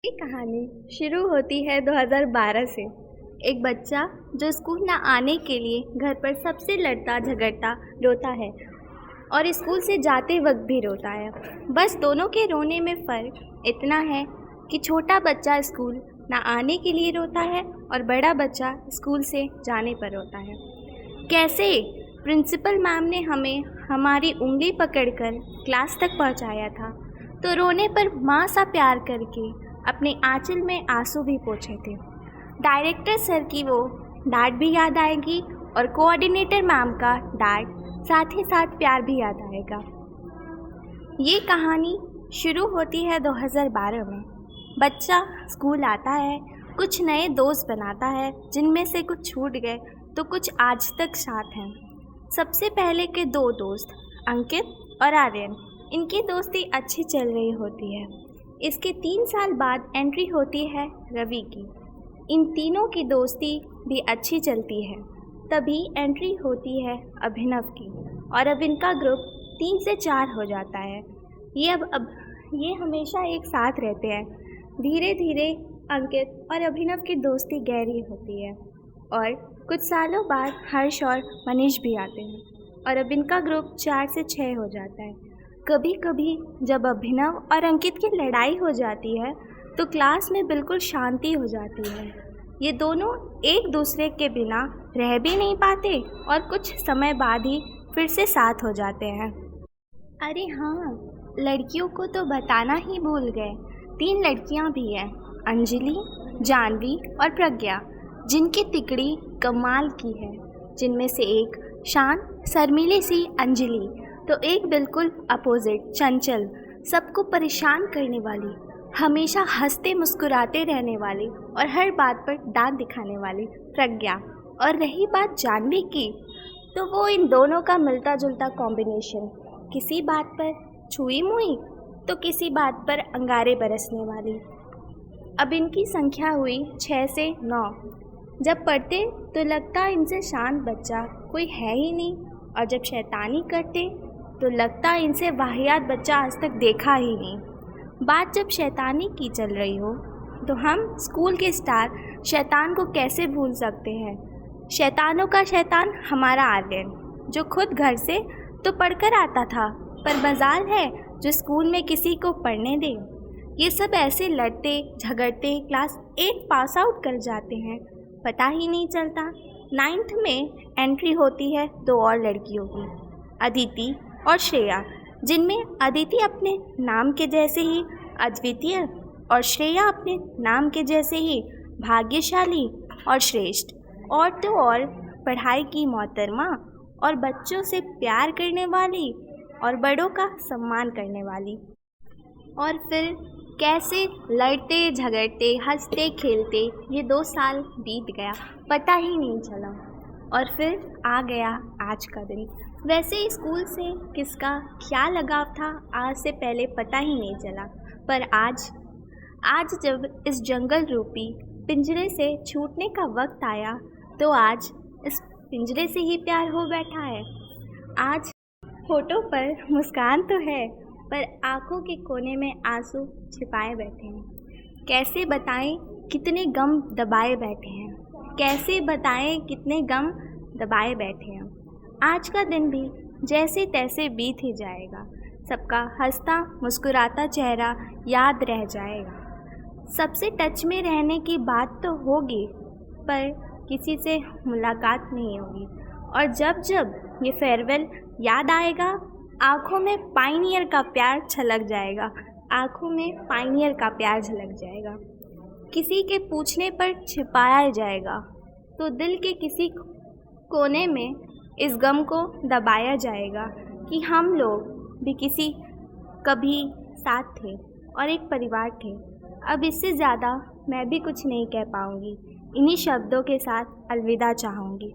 ये कहानी शुरू होती है 2012 से। एक बच्चा जो स्कूल ना आने के लिए घर पर सबसे लड़ता झगड़ता रोता है और स्कूल से जाते वक्त भी रोता है। बस दोनों के रोने में फ़र्क इतना है कि छोटा बच्चा स्कूल ना आने के लिए रोता है और बड़ा बच्चा स्कूल से जाने पर रोता है। कैसे प्रिंसिपल मैम ने हमें हमारी उंगली पकड़कर क्लास तक पहुंचाया था, तो रोने पर माँ सा प्यार करके अपने आंचल में आंसू भी पोंछे थे। डायरेक्टर सर की वो डांट भी याद आएगी और कोऑर्डिनेटर मैम का डांट, साथ ही साथ प्यार भी याद आएगा। ये कहानी शुरू होती है 2012 में। बच्चा स्कूल आता है, कुछ नए दोस्त बनाता है, जिनमें से कुछ छूट गए तो कुछ आज तक साथ हैं। सबसे पहले के दो दोस्त अंकित और आर्यन, इनकी दोस्ती अच्छी चल रही होती है। इसके 3 साल बाद एंट्री होती है रवि की। इन तीनों की दोस्ती भी अच्छी चलती है। तभी एंट्री होती है अभिनव की और अब इनका ग्रुप 3 से 4 हो जाता है। ये हमेशा एक साथ रहते हैं। धीरे धीरे अंकित और अभिनव की दोस्ती गहरी होती है और कुछ सालों बाद हर्ष और मनीष भी आते हैं और अब इनका ग्रुप 4 से 6 हो जाता है। कभी कभी जब अभिनव और अंकित की लड़ाई हो जाती है तो क्लास में बिल्कुल शांति हो जाती है। ये दोनों एक दूसरे के बिना रह भी नहीं पाते और कुछ समय बाद ही फिर से साथ हो जाते हैं। अरे हाँ, लड़कियों को तो बताना ही भूल गए। 3 लड़कियां भी हैं, अंजलि, जानवी और प्रज्ञा, जिनकी तिकड़ी कमाल की है। जिनमें से एक शांत शर्मीली सी अंजलि, तो एक बिल्कुल अपोजिट चंचल, सबको परेशान करने वाली, हमेशा हंसते मुस्कुराते रहने वाली और हर बात पर दांत दिखाने वाली प्रज्ञा। और रही बात जानवी की, तो वो इन दोनों का मिलता जुलता कॉम्बिनेशन, किसी बात पर छुई मुई तो किसी बात पर अंगारे बरसने वाली। अब इनकी संख्या हुई 6 से 9। जब पढ़ते तो लगता इनसे शांत बच्चा कोई है ही नहीं, और जब शैतानी करते तो लगता इनसे वाहियात बच्चा आज तक देखा ही नहीं। बात जब शैतानी की चल रही हो तो हम स्कूल के स्टार शैतान को कैसे भूल सकते हैं। शैतानों का शैतान हमारा आर्यन, जो खुद घर से तो पढ़कर आता था, पर मजाल है जो स्कूल में किसी को पढ़ने दे। ये सब ऐसे लड़ते झगड़ते क्लास 8 पास आउट कर जाते हैं, पता ही नहीं चलता। 9th में एंट्री होती है 2 और लड़कियों की, अदिति और श्रेया, जिनमें अदिति अपने नाम के जैसे ही अद्वितीय और श्रेया अपने नाम के जैसे ही भाग्यशाली और श्रेष्ठ, और तो और पढ़ाई की मोहतरमा और बच्चों से प्यार करने वाली और बड़ों का सम्मान करने वाली। और फिर कैसे लड़ते झगड़ते हंसते खेलते ये 2 साल बीत गया, पता ही नहीं चला। और फिर आ गया आज का दिन। वैसे स्कूल से किसका क्या लगाव था आज से पहले पता ही नहीं चला, पर आज जब इस जंगल रूपी पिंजरे से छूटने का वक्त आया तो आज इस पिंजरे से ही प्यार हो बैठा है। आज होठों पर मुस्कान तो है, पर आँखों के कोने में आंसू छिपाए बैठे हैं। कैसे बताएं कितने गम दबाए बैठे हैं, कैसे बताएं कितने गम दबाए बैठे हैं। आज का दिन भी जैसे तैसे बीत ही जाएगा। सबका हंसता मुस्कुराता चेहरा याद रह जाएगा। सबसे टच में रहने की बात तो होगी, पर किसी से मुलाकात नहीं होगी। और जब जब ये फेयरवेल याद आएगा, आँखों में पायनियर का प्यार छलक जाएगा, आँखों में पायनियर का प्यार झलक जाएगा। किसी के पूछने पर छिपाया जाएगा तो दिल के किसी कोने में इस गम को दबाया जाएगा कि हम लोग भी कभी साथ थे और एक परिवार थे। अब इससे ज़्यादा मैं भी कुछ नहीं कह पाऊँगी। इन्हीं शब्दों के साथ अलविदा चाहूँगी।